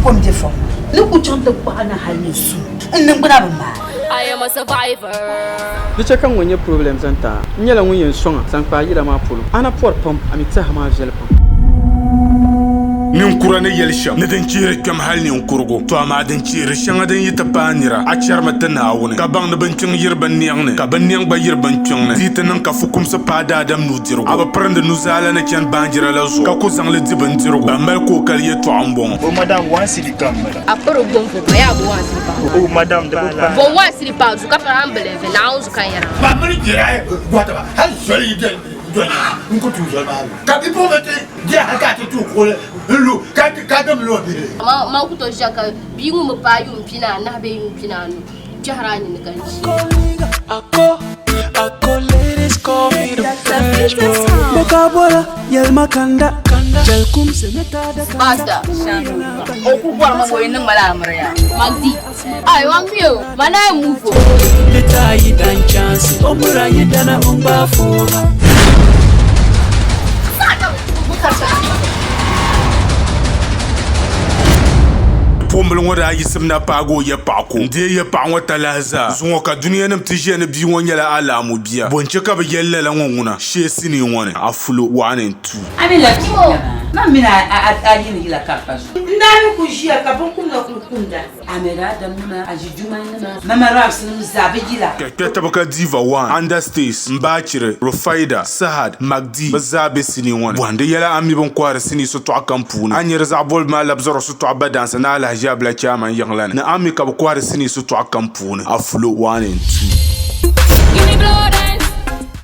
kom de fo ni ku chon to kwa na halin su nan guna ban ba I am a survivor. The check on when your problems and ta. Nyala when you're song, Sanpa Yida Mapulu. Anna Port Pump, Amita Hama Jelpum. Ninkurane yelsham neden chire kam halni unkurgo to ama den chire shanga den yita panira a charma tan awune ka bang ben chung yirban niangne ka ban niang ba yirban chungne titanan ka fukum sa pada adam nu diro aba prende nu zala na chan banjira la zo ka ko zang le diban diro ba mal ko kal ye to ambon oh madame wan sidi kamera Aporo bon fo ya bo wan sidi pa. oh madame de bala Bon wan sidi pa zu ka pa ambele ve na uzu kan yara. ba mari jira gwata ba hal soli de nko tu zo ba ka bi po mete dia ka ti tu ko lu ka dem lo bi Ma ku to jaka bi ngu mo pa yum pina na be yum pina no. Jahara ni kan shi. Ako ladies call me the fresh boy. Bokabola yel makanda jel kum se meta da Basta. O ku bor ma boy nang mala amraya. Magdi. Ay wan biyo. Mana move. leta yi dan chance omura yi dana umba foma. pombel ngoda yisim na pago ye pako de ye pa ngota laza zungo ka duniya nam tije ne bi wonyala ala mu biya bonche ka be yelle la ngona she sini woni afulo 1 and 2 amila kimo na mina ali ni la kapas ndani kujia kabonkumna kukunda amera da muna ajijuma na mama raps ni zabe gila ke tabaka diva 1 understays mbachire rofaida sahad magdi bazabe sini woni wande yala ami bon kwara sini so to akampuna anyere zabol ma labzoro so to abadansa na la hijab la chama yanglan na ami ka kwara sini so to akampuna afulo 1 and 2 Give me blood and